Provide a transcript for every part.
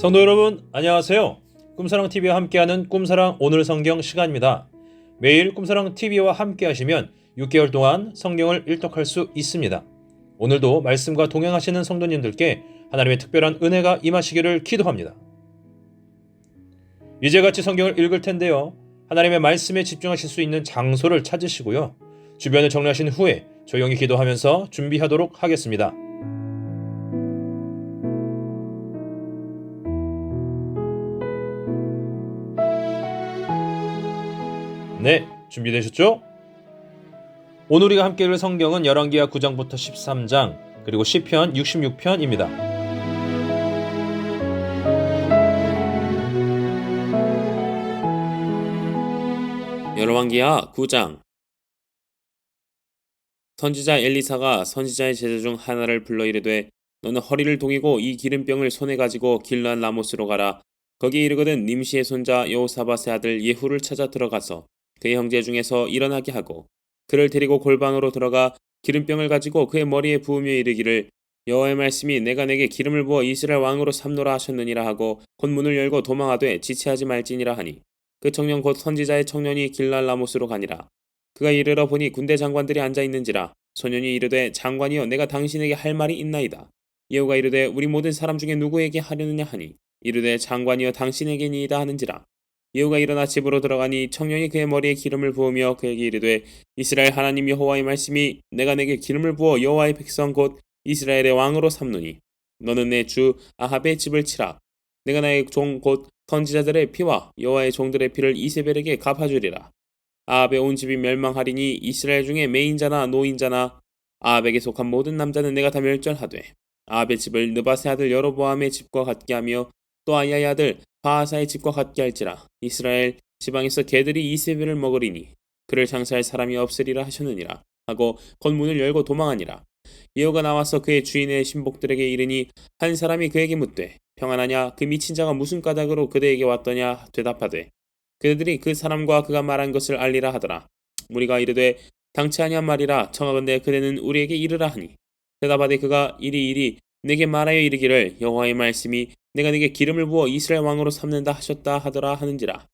성도 여러분 안녕하세요. 꿈사랑TV와 함께하는 꿈사랑 오늘 성경 시간입니다. 매일 꿈사랑TV와 함께 하시면 6개월 동안 성경을 일독할 수 있습니다. 오늘도 말씀과 동행하시는 성도님들께 하나님의 특별한 은혜가 임하시기를 기도합니다. 이제 같이 성경을 읽을 텐데요. 하나님의 말씀에 집중하실 수 있는 장소를 찾으시고요. 주변을 정리하신 후에 조용히 기도하면서 준비하도록 하겠습니다. 네, 준비되셨죠? 오늘 우리가 함께 읽을 성경은 열왕기하 9장부터 13장 그리고 시편 66편입니다. 열왕기하 9장. 선지자 엘리사가 선지자의 제자 중 하나를 불러 이르되 너는 허리를 동이고 이 기름병을 손에 가지고 길르앗 라모스로 가라. 거기 이르거든 님시의 손자 여호사밧의 아들 예후를 찾아 들어가서 그의 형제 중에서 일어나게 하고 그를 데리고 골방으로 들어가 기름병을 가지고 그의 머리에 부으며 이르기를 여호와의 말씀이 내가 내게 기름을 부어 이스라엘 왕으로 삼노라 하셨느니라 하고 곧 문을 열고 도망하되 지체하지 말지니라 하니 그 청년 곧 선지자의 청년이 길르앗 라모스로 가니라. 그가 이르러 보니 군대 장관들이 앉아있는지라. 소년이 이르되 장관이여 내가 당신에게 할 말이 있나이다. 예후가 이르되 우리 모든 사람 중에 누구에게 하려느냐 하니 이르되 장관이여 당신에게니이다 하는지라. 예후가 일어나 집으로 들어가니 청년이 그의 머리에 기름을 부으며 그에게 이르되 이스라엘 하나님 여호와의 말씀이 내가 내게 기름을 부어 여호와의 백성 곧 이스라엘의 왕으로 삼노니 너는 내 주 아합의 집을 치라. 내가 나의 종 곧 선지자들의 피와 여호와의 종들의 피를 이세벨에게 갚아주리라. 아합의 온 집이 멸망하리니 이스라엘 중에 매인자나 노인자나 아합에게 속한 모든 남자는 내가 다 멸절하되 아합의 집을 느밧의 아들 여로보암의 집과 같게 하며 또 아야의 아들 바하사의 집과 같게 할지라. 이스라엘 지방에서 개들이 이세벨을 먹으리니 그를 장사할 사람이 없으리라 하셨느니라 하고 겉문을 열고 도망하니라. 예후가 나와서 그의 주인의 신복들에게 이르니 한 사람이 그에게 묻되 평안하냐 그 미친 자가 무슨 까닭으로 그대에게 왔더냐 대답하되 그들이 그 사람과 그가 말한 것을 알리라 하더라. 무리가 이르되 당치 아니한 말이라 청하건대 그대는 우리에게 이르라 하니 대답하되 그가 이리 내게 말하여 이르기를 여호와의 말씀이 내가 네게 기름을 부어 이스라엘 왕으로 삼는다 하셨다 하더라 하는지라.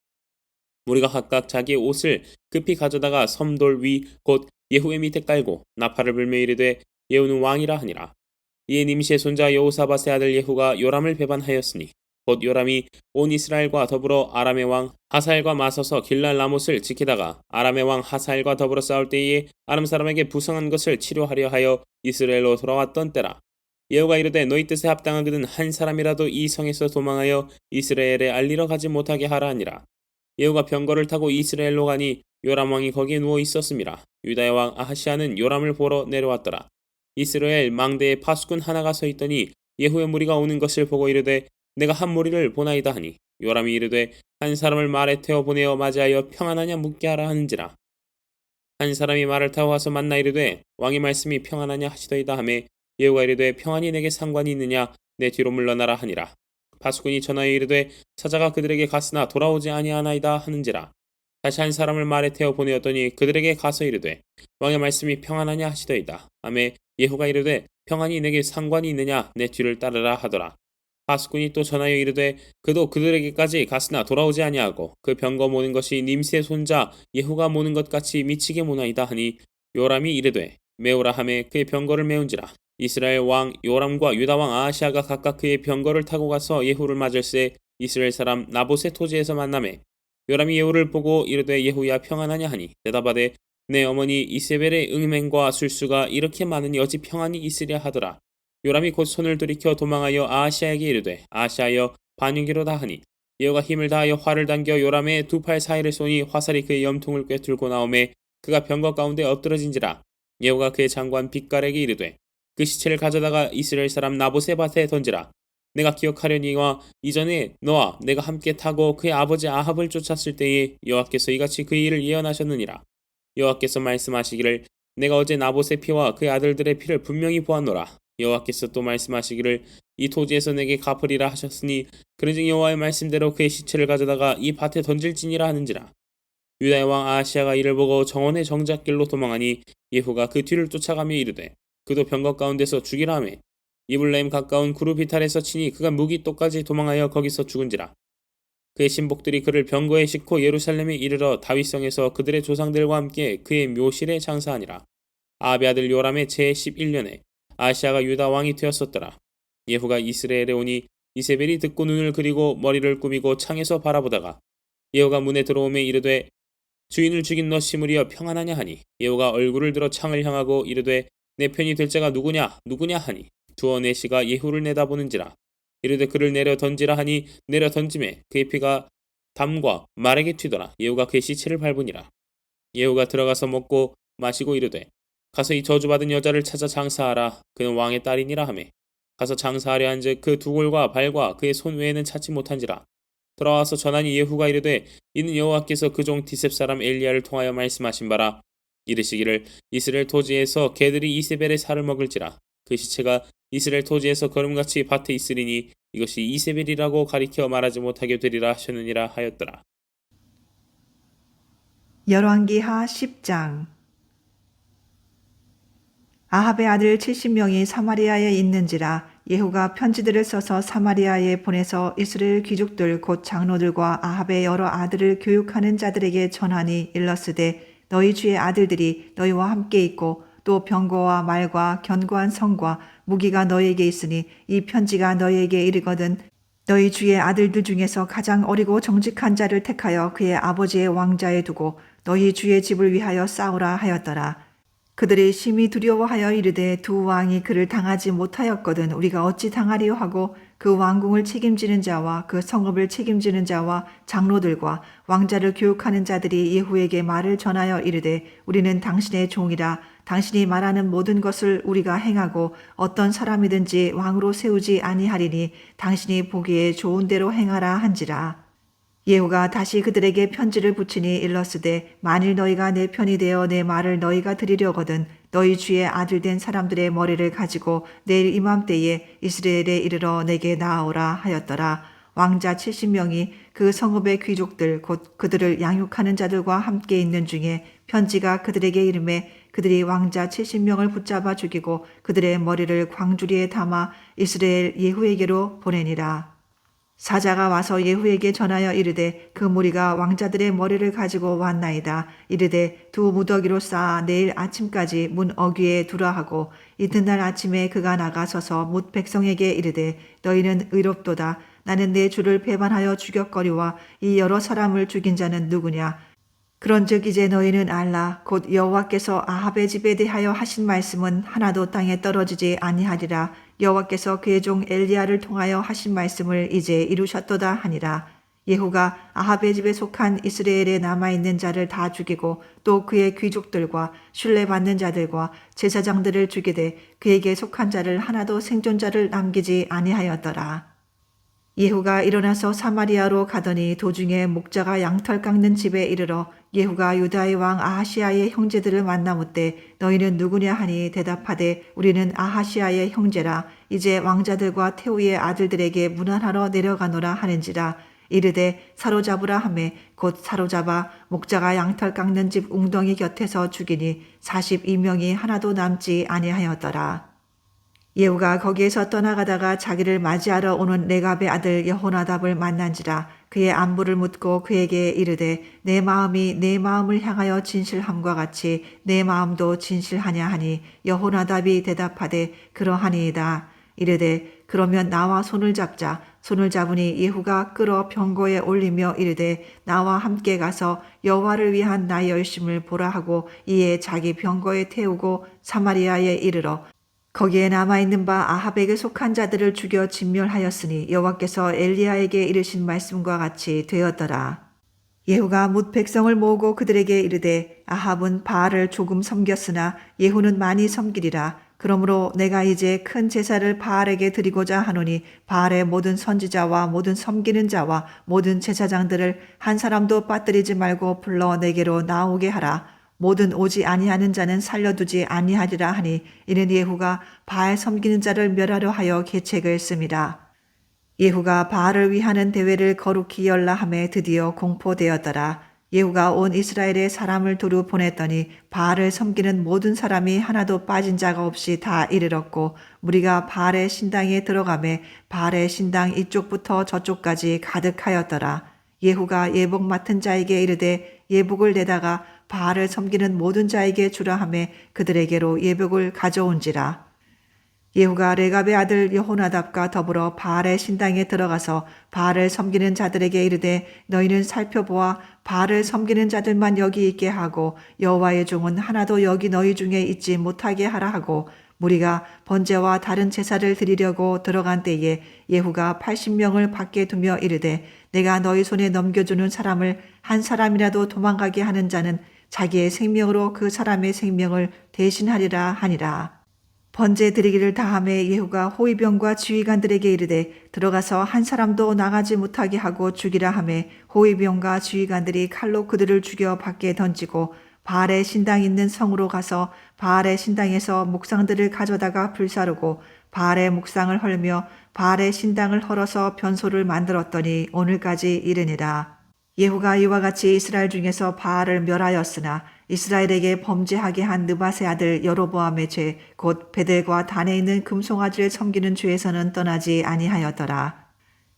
무리가 각각 자기의 옷을 급히 가져다가 섬돌 위 곧 예후의 밑에 깔고 나팔을 불며 이르되 예후는 왕이라 하니라. 이에 님시의 손자 여호사밧의 아들 예후가 요람을 배반하였으니 곧 요람이 온 이스라엘과 더불어 아람의 왕 하사엘과 맞서서 길르앗 라못을 지키다가 아람의 왕 하사엘과 더불어 싸울 때에 아람 사람에게 부상한 것을 치료하려 하여 이스라엘로 돌아왔던 때라. 예후가 이르되 너희 뜻에 합당한 그는 한 사람이라도 이 성에서 도망하여 이스라엘에 알리러 가지 못하게 하라 하니라. 예후가 병거를 타고 이스라엘로 가니 요람 왕이 거기에 누워 있었음이라. 유다의 왕 아하시아는 요람을 보러 내려왔더라. 이스라엘 망대에 파수꾼 하나가 서 있더니 예후의 무리가 오는 것을 보고 이르되 내가 한 무리를 보나이다 하니 요람이 이르되 한 사람을 말에 태워 보내어 맞이하여 평안하냐 묻게 하라 하는지라. 한 사람이 말을 타고 와서 만나 이르되 왕의 말씀이 평안하냐 하시더이다 하매 예후가 이르되 평안이 내게 상관이 있느냐 내 뒤로 물러나라 하니라. 파수꾼이 전하여 이르되 사자가 그들에게 갔으나 돌아오지 아니하나이다 하는지라. 다시 한 사람을 말에 태워 보내었더니 그들에게 가서 이르되 왕의 말씀이 평안하냐 하시더이다 하매 예후가 이르되 평안이 내게 상관이 있느냐 내 뒤를 따르라 하더라. 파수꾼이 또 전하여 이르되 그도 그들에게까지 갔으나 돌아오지 아니하고 그 병거 모는 것이 님시의 손자 예후가 모는 것 같이 미치게 모나이다 하니 요람이 이르되 메우라 하매 그의 병거를 메운지라. 이스라엘 왕 요람과 유다 왕 아하시아가 각각 그의 병거를 타고 가서 예후를 맞을새 이스라엘 사람 나봇의 토지에서 만나매 요람이 예후를 보고 이르되 예후야 평안하냐 하니 대답하되 내 어머니 이세벨의 음행과 술수가 이렇게 많으니 어찌 평안이 있으랴 하더라. 요람이 곧 손을 돌이켜 도망하여 아하시아에게 이르되 아하시아여 반유기로다 하니 예후가 힘을 다하여 활을 당겨 요람의 두 팔 사이를 쏘니 화살이 그의 염통을 꿰뚫고 나오매 그가 병거 가운데 엎드러진지라. 예후가 그의 장관 빗갈에게 이르되 그 시체를 가져다가 이스라엘 사람 나봇의 밭에 던지라. 내가 기억하려니와 이전에 너와 내가 함께 타고 그의 아버지 아합을 쫓았을 때에 여호와께서 이같이 그 일을 예언하셨느니라. 여호와께서 말씀하시기를 내가 어제 나봇의 피와 그의 아들들의 피를 분명히 보았노라. 여호와께서 또 말씀하시기를 이 토지에서 내게 갚으리라 하셨으니 그런즉 여호와의 말씀대로 그의 시체를 가져다가 이 밭에 던질지니라 하는지라. 유다의 왕 아하시아가 이를 보고 정원의 정작길로 도망하니 예후가 그 뒤를 쫓아가며 이르되 그도 병거 가운데서 죽이라 하매 이블라임 가까운 구르비탈에서 치니 그가 무기또까지 도망하여 거기서 죽은지라. 그의 신복들이 그를 병거에 싣고 예루살렘에 이르러 다윗성에서 그들의 조상들과 함께 그의 묘실에 장사하니라. 아합의 아들 요람의 제11년에 아시아가 유다 왕이 되었었더라. 예후가 이스라엘에 오니 이세벨이 듣고 눈을 그리고 머리를 꾸미고 창에서 바라보다가 예후가 문에 들어오매 이르되 주인을 죽인 너 시므리여 평안하냐 하니 예후가 얼굴을 들어 창을 향하고 이르되 내 편이 될 자가 누구냐 하니 두어 내시가 예후를 내다보는지라. 이르되 그를 내려 던지라 하니 내려 던짐에 그의 피가 담과 말에게 튀더라. 예후가 그의 시체를 밟으니라. 예후가 들어가서 먹고 마시고 이르되 가서 이 저주받은 여자를 찾아 장사하라. 그는 왕의 딸이니라 하매 가서 장사하려 한즉 그 두 골과 발과 그의 손 외에는 찾지 못한지라. 돌아와서 전하니 예후가 이르되 이는 여호와께서 그 종 디셉 사람 엘리야를 통하여 말씀하신 바라. 이르시기를 이스라엘 토지에서 개들이 이세벨의 살을 먹을지라. 그 시체가 이스라엘 토지에서 걸음같이 밭에 있으리니 이것이 이세벨이라고 가리켜 말하지 못하게 되리라 하셨느니라 하였더라. 열왕기하 10장. 아합의 아들 70명이 사마리아에 있는지라. 예후가 편지들을 써서 사마리아에 보내서 이스라엘 귀족들 곧 장로들과 아합의 여러 아들을 교육하는 자들에게 전하니 일러스되 너희 주의 아들들이 너희와 함께 있고 또 병거와 말과 견고한 성과 무기가 너희에게 있으니 이 편지가 너희에게 이르거든 너희 주의 아들들 중에서 가장 어리고 정직한 자를 택하여 그의 아버지의 왕자에 두고 너희 주의 집을 위하여 싸우라 하였더라. 그들이 심히 두려워하여 이르되 두 왕이 그를 당하지 못하였거든 우리가 어찌 당하리요 하고 그 왕궁을 책임지는 자와 그 성읍을 책임지는 자와 장로들과 왕자를 교육하는 자들이 예후에게 말을 전하여 이르되 우리는 당신의 종이라. 당신이 말하는 모든 것을 우리가 행하고 어떤 사람이든지 왕으로 세우지 아니하리니 당신이 보기에 좋은 대로 행하라 한지라. 예후가 다시 그들에게 편지를 붙이니 일러스되 만일 너희가 내 편이 되어 내 말을 너희가 들으려거든 너희 주의 아들 된 사람들의 머리를 가지고 내일 이맘때에 이스라엘에 이르러 내게 나아오라 하였더라. 왕자 70명이 그 성읍의 귀족들 곧 그들을 양육하는 자들과 함께 있는 중에 편지가 그들에게 이르매 그들이 왕자 70명을 붙잡아 죽이고 그들의 머리를 광주리에 담아 이스라엘 예후에게로 보내니라. 사자가 와서 예후에게 전하여 이르되 그 무리가 왕자들의 머리를 가지고 왔나이다. 이르되 두 무더기로 쌓아 내일 아침까지 문 어귀에 두라 하고 이튿날 아침에 그가 나가서서 뭇 백성에게 이르되 너희는 의롭도다. 나는 내 주를 배반하여 죽였거리와 이 여러 사람을 죽인 자는 누구냐. 그런즉 이제 너희는 알라. 곧 여호와께서 아합의 집에 대하여 하신 말씀은 하나도 땅에 떨어지지 아니하리라. 여호와께서 그의 종 엘리야를 통하여 하신 말씀을 이제 이루셨도다 하니라. 예후가 아합의 집에 속한 이스라엘에 남아있는 자를 다 죽이고 또 그의 귀족들과 신뢰받는 자들과 제사장들을 죽이되 그에게 속한 자를 하나도 생존자를 남기지 아니하였더라. 예후가 일어나서 사마리아로 가더니 도중에 목자가 양털 깎는 집에 이르러 예후가 유다의 왕 아하시아의 형제들을 만나 묻되 너희는 누구냐 하니 대답하되 우리는 아하시아의 형제라. 이제 왕자들과 태우의 아들들에게 문안하러 내려가노라 하는지라. 이르되 사로잡으라 하매 곧 사로잡아 목자가 양털 깎는 집 웅덩이 곁에서 죽이니 42명이 하나도 남지 아니하였더라. 예후가 거기에서 떠나가다가 자기를 맞이하러 오는 레갑의 아들 여호나답을 만난지라. 그의 안부를 묻고 그에게 이르되 내 마음이 내 마음을 향하여 진실함과 같이 내 마음도 진실하냐 하니 여호나답이 대답하되 그러하니이다. 이르되 그러면 나와 손을 잡자. 손을 잡으니 예후가 끌어 병거에 올리며 이르되 나와 함께 가서 여호와를 위한 나의 열심을 보라 하고 이에 자기 병거에 태우고 사마리아에 이르러 거기에 남아있는 바 아합에게 속한 자들을 죽여 진멸하였으니 여호와께서 엘리야에게 이르신 말씀과 같이 되었더라. 예후가 뭇 백성을 모으고 그들에게 이르되 아합은 바알을 조금 섬겼으나 예후는 많이 섬기리라. 그러므로 내가 이제 큰 제사를 바알에게 드리고자 하노니 바알의 모든 선지자와 모든 섬기는 자와 모든 제사장들을 한 사람도 빠뜨리지 말고 불러 내게로 나오게 하라. 모든 오지 아니하는 자는 살려두지 아니하리라 하니 이는 예후가 바알 섬기는 자를 멸하려 하여 계책을 씁니다. 예후가 바알을 위하는 대회를 거룩히 열라 하매 드디어 공포되었더라. 예후가 온 이스라엘에 사람을 두루 보냈더니 바알을 섬기는 모든 사람이 하나도 빠진 자가 없이 다 이르렀고 무리가 바알의 신당에 들어가매 바알의 신당 이쪽부터 저쪽까지 가득하였더라. 예후가 예복 맡은 자에게 이르되 예복을 내다가 바알을 섬기는 모든 자에게 주라 하매 그들에게로 예복을 가져온지라. 예후가 레갑의 아들 여호나답과 더불어 바알의 신당에 들어가서 바알을 섬기는 자들에게 이르되 너희는 살펴보아 바알을 섬기는 자들만 여기 있게 하고 여호와의 종은 하나도 여기 너희 중에 있지 못하게 하라 하고 무리가 번제와 다른 제사를 드리려고 들어간 때에 예후가 80명을 밖에 두며 이르되 내가 너희 손에 넘겨주는 사람을 한 사람이라도 도망가게 하는 자는 자기의 생명으로 그 사람의 생명을 대신하리라 하니라. 번제 드리기를 다함에 예후가 호위병과 지휘관들에게 이르되 들어가서 한 사람도 나가지 못하게 하고 죽이라 하매 호위병과 지휘관들이 칼로 그들을 죽여 밖에 던지고 바알의 신당 있는 성으로 가서 바알의 신당에서 묵상들을 가져다가 불사르고 바알의 묵상을 헐며 바알의 신당을 헐어서 변소를 만들었더니 오늘까지 이르니라. 예후가 이와 같이 이스라엘 중에서 바알을 멸하였으나 이스라엘에게 범죄하게 한 느밧의 아들 여로보암의 죄 곧 베델과 단에 있는 금송아지를 섬기는 죄에서는 떠나지 아니하였더라.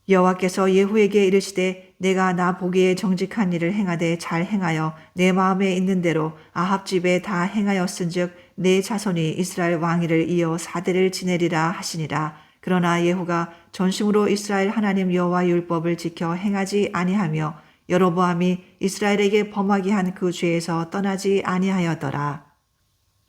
여호와께서 예후에게 이르시되 내가 나 보기에 정직한 일을 행하되 잘 행하여 내 마음에 있는 대로 아합 집에 다 행하였은즉 내 자손이 이스라엘 왕위를 이어 4대를 지내리라 하시니라. 그러나 예후가 전심으로 이스라엘 하나님 여호와 율법을 지켜 행하지 아니하며 여로보암이 이스라엘에게 범하게 한 그 죄에서 떠나지 아니하였더라.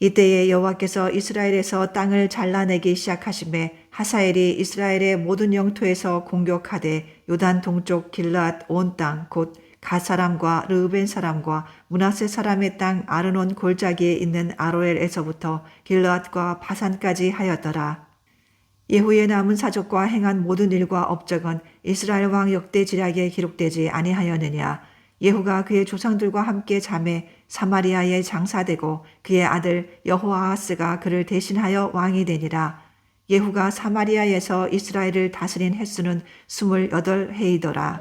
이때에 여호와께서 이스라엘에서 땅을 잘라내기 시작하심에 하사엘이 이스라엘의 모든 영토에서 공격하되 요단 동쪽 길앗 온 땅 곧 갓 사람과 르우벤 사람과 므낫세 사람의 땅 아르논 골짜기에 있는 아로엘에서부터 길앗과 바산까지 하였더라. 예후의 남은 사적과 행한 모든 일과 업적은 이스라엘 왕 역대 지략에 기록되지 아니하였느냐. 예후가 그의 조상들과 함께 잠에 사마리아에 장사되고 그의 아들 여호아하스가 그를 대신하여 왕이 되니라. 예후가 사마리아에서 이스라엘을 다스린 횟수는 28해이더라.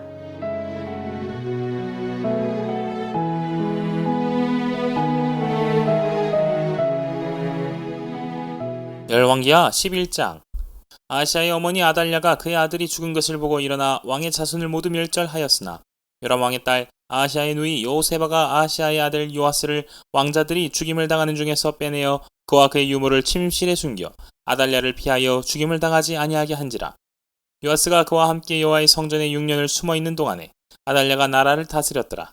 열왕기하 11장. 아하시아의 어머니 아달랴가 그의 아들이 죽은 것을 보고 일어나 왕의 자손을 모두 멸절하였으나 요람 왕의 딸 아하시아의 누이 여호세바가 아하시아의 아들 요아스를 왕자들이 죽임을 당하는 중에서 빼내어 그와 그의 유모를 침실에 숨겨 아달랴를 피하여 죽임을 당하지 아니하게 한지라. 요아스가 그와 함께 여호와의 성전에 6년을 숨어있는 동안에 아달랴가 나라를 다스렸더라.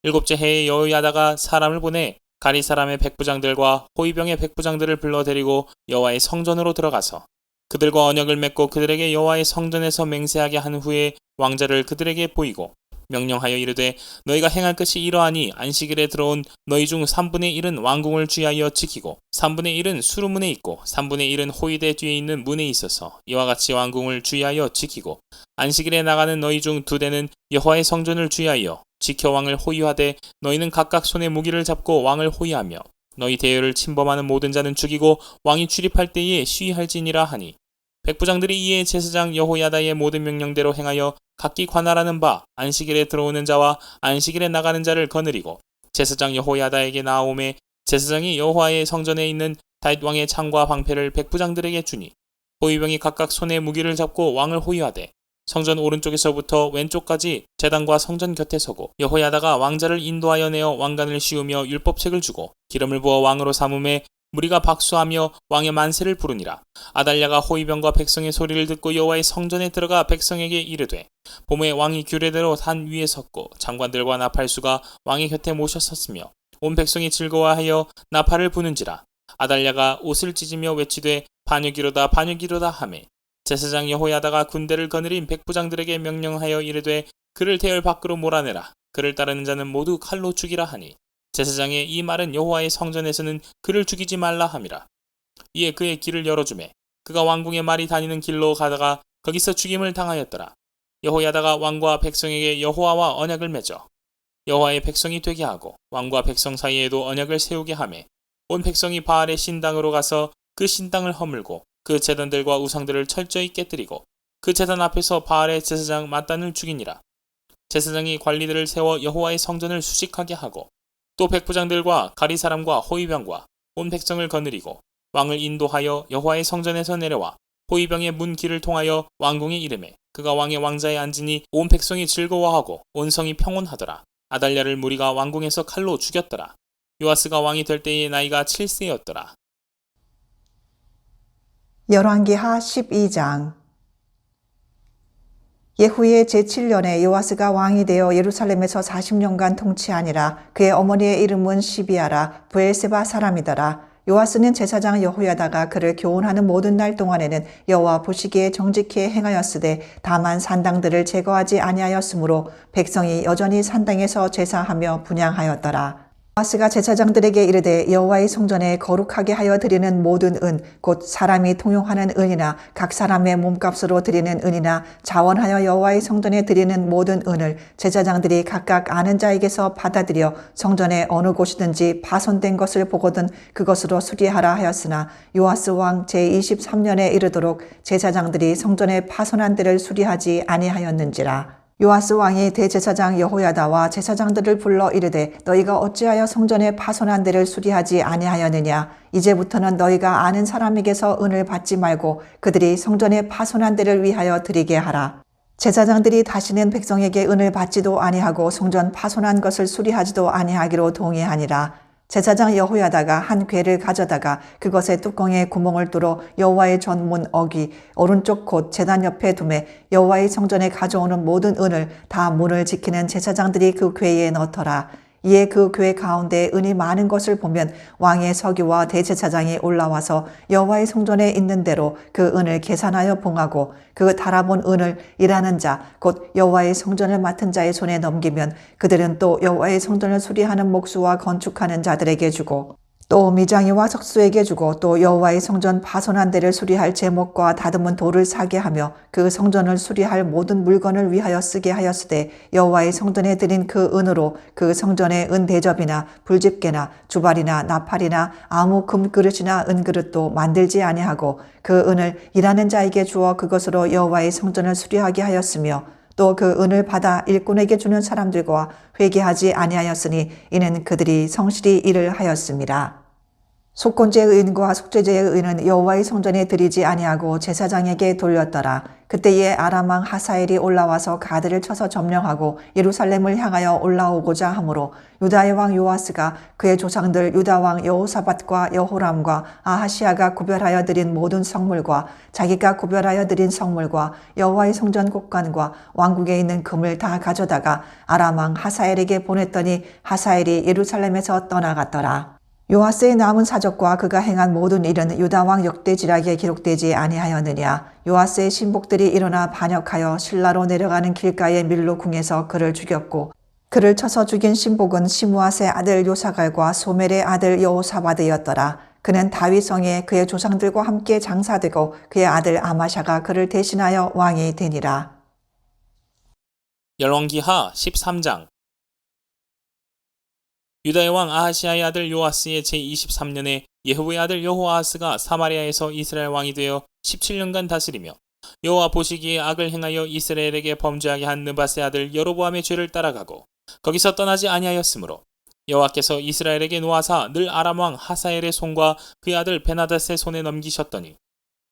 7째 해에 여호야다가 사람을 보내 가리 사람의 백부장들과 호위병의 백부장들을 불러 데리고 여호와의 성전으로 들어가서 그들과 언약을 맺고 그들에게 여호와의 성전에서 맹세하게 한 후에 왕자를 그들에게 보이고 명령하여 이르되 너희가 행할 것이 이러하니 안식일에 들어온 너희 중 3분의 1은 왕궁을 쥐하여 지키고 3분의 1은 수루문에 있고 3분의 1은 호위대 뒤에 있는 문에 있어서 이와 같이 왕궁을 쥐하여 지키고 안식일에 나가는 너희 중 2대는 여호와의 성전을 쥐하여 지켜 왕을 호위하되 너희는 각각 손에 무기를 잡고 왕을 호위하며 너희 대열을 침범하는 모든 자는 죽이고 왕이 출입할 때에 시위할지니라 하니 백부장들이 이에 제사장 여호야다의 모든 명령대로 행하여 각기 관할하는 바 안식일에 들어오는 자와 안식일에 나가는 자를 거느리고 제사장 여호야다에게 나아오매 제사장이 여호와의 성전에 있는 다윗 왕의 창과 방패를 백부장들에게 주니 호위병이 각각 손에 무기를 잡고 왕을 호위하되 성전 오른쪽에서부터 왼쪽까지 제단과 성전 곁에 서고 여호야다가 왕자를 인도하여 내어 왕관을 씌우며 율법책을 주고 기름을 부어 왕으로 삼음에 무리가 박수하며 왕의 만세를 부르니라. 아달랴가 호위병과 백성의 소리를 듣고 여호와의 성전에 들어가 백성에게 이르되 봄에 왕이 규례대로 단 위에 섰고 장관들과 나팔수가 왕의 곁에 모셔 섰으며 온 백성이 즐거워하여 나팔을 부는지라. 아달랴가 옷을 찢으며 외치되 반역이로다 반역이로다 하매 제사장 여호야다가 군대를 거느린 백부장들에게 명령하여 이르되 그를 대열 밖으로 몰아내라. 그를 따르는 자는 모두 칼로 죽이라 하니 제사장의 이 말은 여호와의 성전에서는 그를 죽이지 말라 함이라. 이에 그의 길을 열어주매 그가 왕궁의 말이 다니는 길로 가다가 거기서 죽임을 당하였더라. 여호야다가 왕과 백성에게 여호와와 언약을 맺어 여호와의 백성이 되게 하고 왕과 백성 사이에도 언약을 세우게 하매 온 백성이 바알의 신당으로 가서 그 신당을 허물고 그 제단들과 우상들을 철저히 깨뜨리고 그 제단 앞에서 바알의 제사장 mat단을 죽이니라. 제사장이 관리들을 세워 여호와의 성전을 수직하게 하고 또 백부장들과 가리사람과 호위병과 온 백성을 거느리고 왕을 인도하여 여호와의 성전에서 내려와 호위병의 문 길을 통하여 왕궁에 이르매 그가 왕의 왕자에 앉으니 온 백성이 즐거워하고 온 성이 평온하더라. 아달랴를 무리가 왕궁에서 칼로 죽였더라. 요아스가 왕이 될 때의 나이가 7세였더라. 열왕기하 12장. 예후의 제7년에 요아스가 왕이 되어 예루살렘에서 40년간 통치하니라. 그의 어머니의 이름은 시비아라. 브엘세바 사람이더라. 요아스는 제사장 여호야다가 그를 교훈하는 모든 날 동안에는 여호와 보시기에 정직히 행하였으되 다만 산당들을 제거하지 아니하였으므로 백성이 여전히 산당에서 제사하며 분향하였더라. 요아스가 제사장들에게 이르되 여호와의 성전에 거룩하게 하여 드리는 모든 은 곧 사람이 통용하는 은이나 각 사람의 몸값으로 드리는 은이나 자원하여 여호와의 성전에 드리는 모든 은을 제사장들이 각각 아는 자에게서 받아들여 성전의 어느 곳이든지 파손된 것을 보거든 그것으로 수리하라 하였으나 요아스 왕 제23년에 이르도록 제사장들이 성전의 파손한 데를 수리하지 아니하였는지라. 요아스 왕이 대제사장 여호야다와 제사장들을 불러 이르되 너희가 어찌하여 성전의 파손한 데를 수리하지 아니하였느냐. 이제부터는 너희가 아는 사람에게서 은을 받지 말고 그들이 성전의 파손한 데를 위하여 드리게 하라. 제사장들이 다시는 백성에게 은을 받지도 아니하고 성전 파손한 것을 수리하지도 아니하기로 동의하니라. 제사장 여호야다가 한 궤를 가져다가 그것의 뚜껑에 구멍을 뚫어 여호와의 전문 어귀 오른쪽 곧 제단 옆에 두매 여호와의 성전에 가져오는 모든 은을 다 문을 지키는 제사장들이 그 궤에 넣더라. 이에 그 궤 가운데 은이 많은 것을 보면 왕의 서기와 대제사장이 올라와서 여호와의 성전에 있는 대로 그 은을 계산하여 봉하고 그 달아본 은을 일하는 자 곧 여호와의 성전을 맡은 자의 손에 넘기면 그들은 또 여호와의 성전을 수리하는 목수와 건축하는 자들에게 주고 또 미장이와 석수에게 주고 또 여호와의 성전 파손한 데를 수리할 제목과 다듬은 돌을 사게 하며 그 성전을 수리할 모든 물건을 위하여 쓰게 하였으되 여호와의 성전에 드린 그 은으로 그 성전의 은 대접이나 불집게나 주발이나 나팔이나 아무 금그릇이나 은그릇도 만들지 아니하고 그 은을 일하는 자에게 주어 그것으로 여호와의 성전을 수리하게 하였으며 또 그 은을 받아 일꾼에게 주는 사람들과 회개하지 아니하였으니 이는 그들이 성실히 일을 하였습니다. 속건제의 은과 속죄제의 은은 여호와의 성전에 드리지 아니하고 제사장에게 돌렸더라. 그때에 아람 왕 하사엘이 올라와서 가드를 쳐서 점령하고 예루살렘을 향하여 올라오고자 하므로 유다의 왕 요아스가 그의 조상들 유다 왕 여호사밧과 여호람과 아하시아가 구별하여 드린 모든 성물과 자기가 구별하여 드린 성물과 여호와의 성전 곳간과 왕국에 있는 금을 다 가져다가 아람 왕 하사엘에게 보냈더니 하사엘이 예루살렘에서 떠나갔더라. 요아스의 남은 사적과 그가 행한 모든 일은 유다 왕 역대지략에 기록되지 아니하였느냐. 요아스의 신복들이 일어나 반역하여 실라로 내려가는 길가의 밀로 궁에서 그를 죽였고 그를 쳐서 죽인 신복은 시므앗의 아들 요사갈과 소멜의 아들 여호사밧이었더라. 그는 다윗성에 그의 조상들과 함께 장사되고 그의 아들 아마샤가 그를 대신하여 왕이 되니라. 열왕기하 13장. 유다의 왕 아하시아의 아들 요아스의 제23년에 예후의 아들 여호아하스가 사마리아에서 이스라엘 왕이 되어 17년간 다스리며 여호와 보시기에 악을 행하여 이스라엘에게 범죄하게 한 느밧의 아들 여로보암의 죄를 따라가고 거기서 떠나지 아니하였으므로 여호와께서 이스라엘에게 노하사 늘 아람 왕 하사엘의 손과 그의 아들 베나닷의 손에 넘기셨더니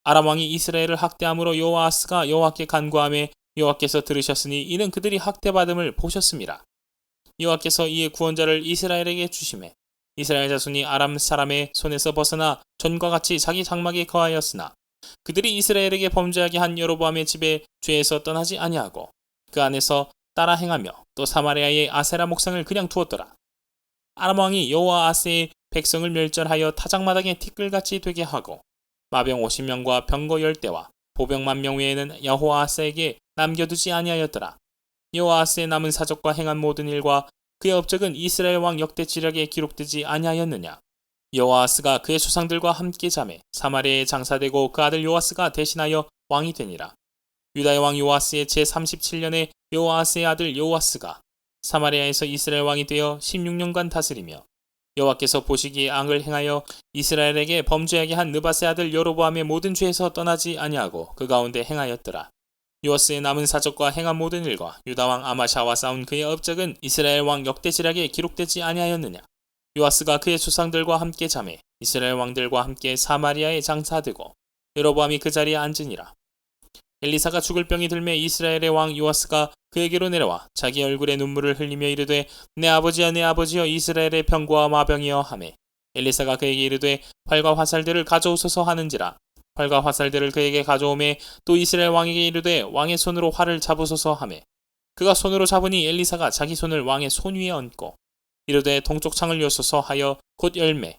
아람 왕이 이스라엘을 학대함으로 여호아하스가 여호와께 간구하며 여호와께서 들으셨으니 이는 그들이 학대받음을 보셨습니다. 여호와께서 이에 구원자를 이스라엘에게 주시매 이스라엘 자손이 아람 사람의 손에서 벗어나 전과 같이 자기 장막에 거하였으나 그들이 이스라엘에게 범죄하게 한 여로보암의 집에 죄에서 떠나지 아니하고 그 안에서 따라 행하며 또 사마리아의 아세라 목상을 그냥 두었더라. 아람 왕이 여호아하스의 백성을 멸절하여 타작마당에 티끌같이 되게 하고 마병 50명과 병거 10대와 보병 10,000명 외에는 여호아하스에게 남겨두지 아니하였더라. 여호아하스의 남은 사적과 행한 모든 일과 그의 업적은 이스라엘 왕 역대지략에 기록되지 아니하였느냐. 여호아하스가 그의 조상들과 함께 잠에 사마리아에 장사되고 그 아들 요아스가 대신하여 왕이 되니라. 유다의 왕 요아스의 제37년에 여호아하스의 아들 요아스가 사마리아에서 이스라엘 왕이 되어 16년간 다스리며 여호와께서 보시기에 악을 행하여 이스라엘에게 범죄하게 한 느밧의 아들 여로보암의 모든 죄에서 떠나지 아니하고 그 가운데 행하였더라. 요아스의 남은 사적과 행한 모든 일과 유다왕 아마샤와 싸운 그의 업적은 이스라엘 왕 역대지략에 기록되지 아니하였느냐. 요아스가 그의 조상들과 함께 잠에 이스라엘 왕들과 함께 사마리아에 장사되고 여로보암이 그 자리에 앉으니라. 엘리사가 죽을 병이 들매 이스라엘의 왕 요아스가 그에게로 내려와 자기 얼굴에 눈물을 흘리며 이르되 내 아버지여 내 아버지여 이스라엘의 병과 마병이여 하매 엘리사가 그에게 이르되 활과 화살들을 가져오소서 하는지라. 활과 화살들을 그에게 가져오매 또 이스라엘 왕에게 이르되 왕의 손으로 활을 잡으소서 하매 그가 손으로 잡으니 엘리사가 자기 손을 왕의 손 위에 얹고 이르되 동쪽 창을 여소서 하여 곧 열매.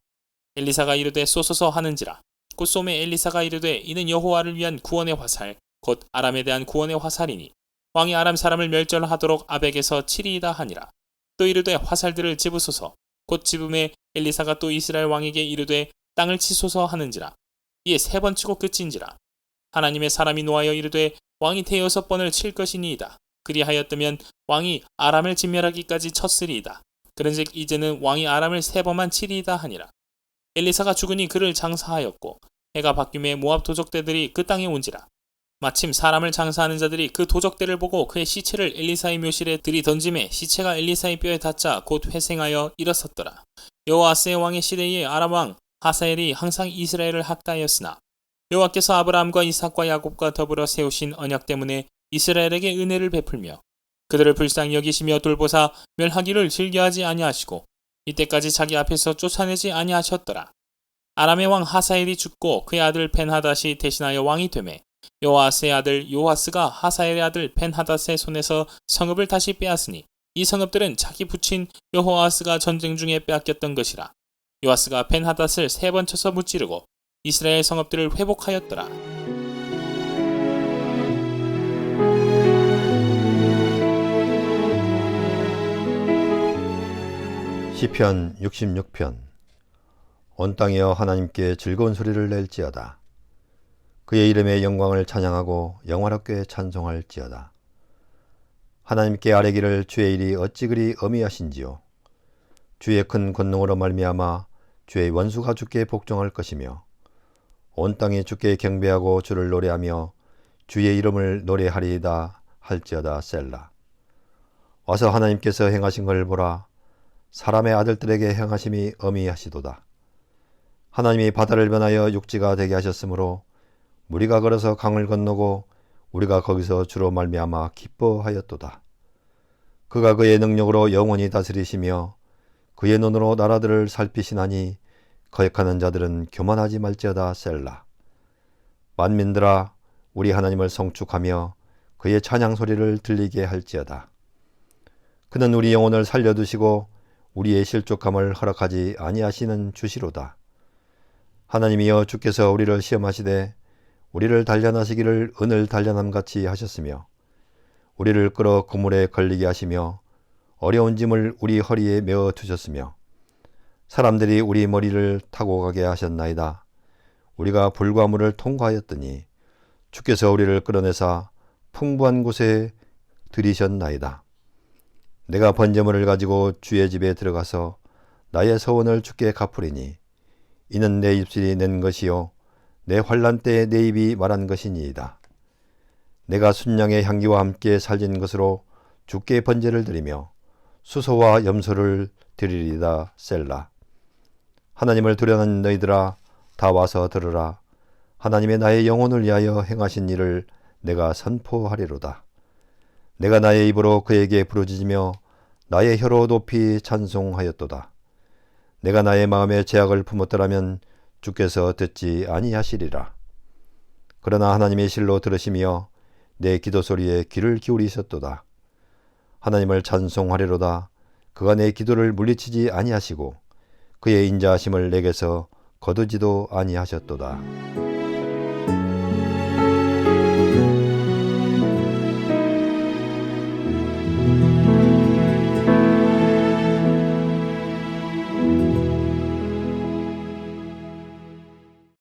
엘리사가 이르되 쏘소서 하는지라. 곧 쏘매 엘리사가 이르되 이는 여호와를 위한 구원의 화살 곧 아람에 대한 구원의 화살이니 왕이 아람 사람을 멸절하도록 아벡에서 치리이다 하니라. 또 이르되 화살들을 집으소서. 곧 집음에 엘리사가 또 이스라엘 왕에게 이르되 땅을 치소서 하는지라. 이에 3번 치고 끝인지라. 하나님의 사람이 노하여 이르되 왕이 대여섯 번을 칠 것이니이다. 그리하였다면 왕이 아람을 진멸하기까지 쳤으리이다. 그런즉 이제는 왕이 아람을 3번만 치리이다 하니라. 엘리사가 죽으니 그를 장사하였고 해가 바뀌매 모압 도적대들이 그 땅에 온지라. 마침 사람을 장사하는 자들이 그 도적대를 보고 그의 시체를 엘리사의 묘실에 들이던짐에 시체가 엘리사의 뼈에 닿자 곧 회생하여 일어섰더라. 여호아스의 왕의 시대에 아람 왕 하사엘이 항상 이스라엘을 학다하였으나 여호와께서 아브라함과 이삭과 야곱과 더불어 세우신 언약 때문에 이스라엘에게 은혜를 베풀며 그들을 불쌍히 여기시며 돌보사 멸하기를 즐겨하지 아니하시고 이때까지 자기 앞에서 쫓아내지 아니하셨더라. 아람의 왕 하사엘이 죽고 그의 아들 벤하닷이 대신하여 왕이 되매 요아스의 아들 요아스가 하사엘의 아들 벤하닷의 손에서 성읍을 다시 빼앗으니 이 성읍들은 자기 부친 여호아스가 전쟁 중에 빼앗겼던 것이라. 요아스가 벤하닷을 3번 쳐서 무찌르고 이스라엘 성읍들을 회복하였더라. 시편 66편. 온 땅이여 하나님께 즐거운 소리를 낼지어다. 그의 이름의 영광을 찬양하고 영화롭게 찬송할지어다. 하나님께 아뢰기를 주의 일이 어찌 그리 어미하신지요. 주의 큰 권능으로 말미암아 주의 원수가 주께 복종할 것이며 온 땅이 주께 경배하고 주를 노래하며 주의 이름을 노래하리이다 할지어다. 셀라. 와서 하나님께서 행하신 걸 보라. 사람의 아들들에게 행하심이 어미하시도다. 하나님이 바다를 변하여 육지가 되게 하셨으므로 무리가 걸어서 강을 건너고 우리가 거기서 주로 말미암아 기뻐하였도다. 그가 그의 능력으로 영원히 다스리시며 그의 눈으로 나라들을 살피시나니 거역하는 자들은 교만하지 말지어다. 셀라. 만민들아 우리 하나님을 성축하며 그의 찬양 소리를 들리게 할지어다. 그는 우리 영혼을 살려두시고 우리의 실족함을 허락하지 아니하시는 주시로다. 하나님이여 주께서 우리를 시험하시되 우리를 단련하시기를 은을 단련함같이 하셨으며 우리를 끌어 그물에 걸리게 하시며 어려운 짐을 우리 허리에 메어 두셨으며 사람들이 우리 머리를 타고 가게 하셨나이다. 우리가 불과 물을 통과하였더니 주께서 우리를 끌어내사 풍부한 곳에 들이셨나이다. 내가 번제물을 가지고 주의 집에 들어가서 나의 서원을 주께 갚으리니 이는 내 입술이 낸 것이요 내 환난 때에 내 입이 말한 것이니이다. 내가 순양의 향기와 함께 살진 것으로 주께 번제를 드리며 수소와 염소를 드리리다. 셀라. 하나님을 두려는 너희들아 다 와서 들으라. 하나님의 나의 영혼을 위하여 행하신 일을 내가 선포하리로다. 내가 나의 입으로 그에게 부르짖으며 나의 혀로 높이 찬송하였도다. 내가 나의 마음에 죄악을 품었더라면 주께서 듣지 아니하시리라. 그러나 하나님이 실로 들으시며 내 기도 소리에 귀를 기울이셨도다. 하나님을 찬송하리로다. 그가 내 기도를 물리치지 아니하시고 그의 인자하심을 내게서 거두지도 아니하셨도다.